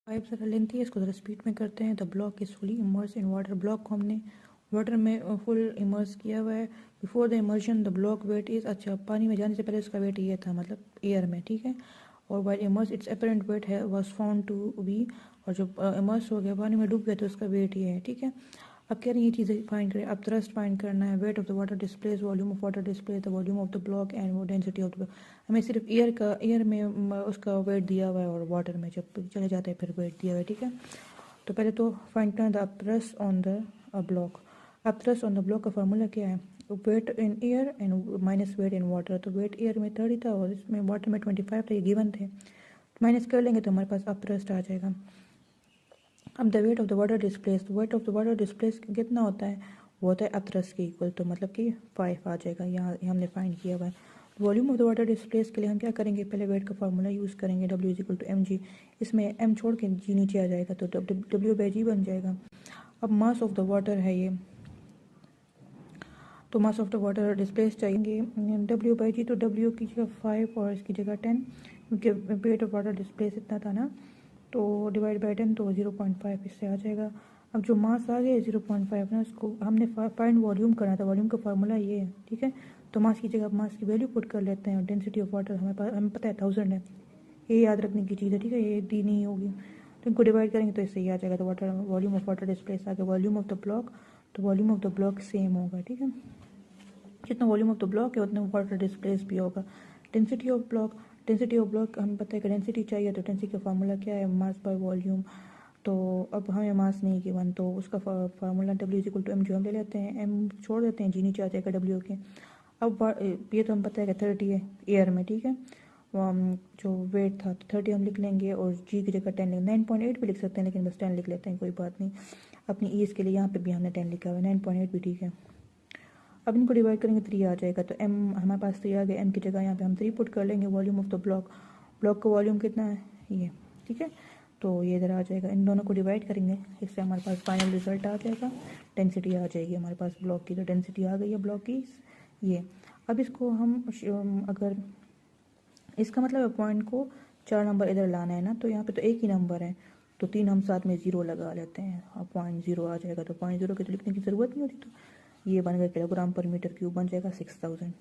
Pipe ज़रा lengthy है, इसको ज़रा स्पीड में करते हैं। The block is fully immerse in water. Block को हमने वाटर में फुल इमर्स किया हुआ है। Before the immersion the block weight is, अच्छा पानी में जाने से पहले उसका वेट ये था, मतलब एयर में, ठीक है। और while immerse it's apparent wait है वॉज फाउंड टू बी, और जब इमर्स हो गया पानी में डूब गया तो उसका वेट ये है, ठीक है। अब कह रही ये चीज़ें फाइंड करें। अब थ्रस्ट फाइंड करना है। Weight of the water displace, volume of water displace the volume of the block and density of the. हमें सिर्फ एयर में उसका वेट दिया हुआ है, और वाटर में जब चले जाते हैं फिर वेट दिया हुआ है, ठीक है। तो पहले तो फाइंड करना the upthrust on the block. Upthrust on the block का फार्मूला क्या है? Weight in air and minus weight in water. तो वेट एयर में 30 था और इसमें वाटर में 25 था, ये गिवन थे। माइनस कर लेंगे तो हमारे पास अपथ्रस्ट आ जाएगा। अब the weight of the water displace, weight of the water displace कितना होता है? वो होता है अपथ्रस्ट के इक्वल, तो मतलब कि 5 आ जाएगा। यहाँ हमने फाइंड किया हुआ है। Volume of the water displace के लिए हम क्या करेंगे? पहले वेट का फार्मूला यूज़ करेंगे, W is equal to mg। इसमें m छोड़ के g नीचे आ जाएगा तो W बाई जी बन जाएगा। अब मास ऑफ द वाटर है ये, तो mass of the water displace चाहिए W बाई जी, तो W की जगह 5 और इसकी जगह 10, क्योंकि वेट ऑफ वाटर डिस्प्लेस इतना था ना, तो डिवाइड बाई 10 तो 0.5 इससे आ जाएगा। अब जो मास आ गया 0.5 ना, उसको हमने फाइंड वॉल्यूम करना था। वॉल्यूम का फार्मूला ये है, ठीक है। तो मास की जगह मास की वैल्यू पुट कर लेते हैं, और डेंसिटी ऑफ वाटर हमें पता है 1000 है। ये याद रखने की चीज़ है, ठीक है। ये दी नहीं होगी तो इनको डिवाइड करेंगे तो इससे ही आ जाएगा। तो water volume of water displace आ गया। वॉल्यूम ऑफ द ब्लॉक, तो volume of the block same होगा, ठीक है। जितना वॉल्यूम ऑफ द ब्लॉक है उतना वाटर डिस्प्लेस भी होगा। Density of block, density of block हमें पता है कि डेंसिटी चाहिए, तो डेंसिटी का फार्मूला क्या है? Mass by volume. तो अब हमें मास नहीं गिवन, तो उसका फार्मूला W is equal to M, जो हम ले लेते हैं, M छोड़ देते हैं, जी नीचे आ जाएगा W के। अब ये तो हम पता है कि 30 है एयर में, ठीक है। जो वेट था तो 30 हम लिख लेंगे, और जी की जगह 10 लेंगे। 9.8 भी लिख सकते हैं, लेकिन बस 10 लिख लेते हैं, कोई बात नहीं। अपनी ईज के लिए यहाँ पे भी हमने 10 लिखा हुआ है, 9.8 भी ठीक है। अब इनको डिवाइड करेंगे 3 आ जाएगा, तो m हमारे पास 3 आ गया। m की जगह यहाँ पे हम 3 पुट कर लेंगे। Volume of the block, block का वॉल्यूम कितना है? ये, ठीक है। तो ये इधर आ जाएगा, इन दोनों को डिवाइड करेंगे, इससे हमारे पास फाइनल रिजल्ट आ जाएगा। डेंसिटी आ जाएगी हमारे पास ब्लॉक की, तो डेंसिटी आ गई है ब्लॉक की ये। अब इसको हम अगर इसका मतलब पॉइंट को 4 नंबर इधर लाना है ना, तो यहाँ पे तो एक ही नंबर है, तो 3 हम साथ में 0 लगा लेते हैं। अब 0.0 आ जाएगा, तो 0.0 के तो लिखने की ज़रूरत नहीं होती। तो ये बन गया किलोग्राम पर मीटर क्यूब, बन जाएगा 6000।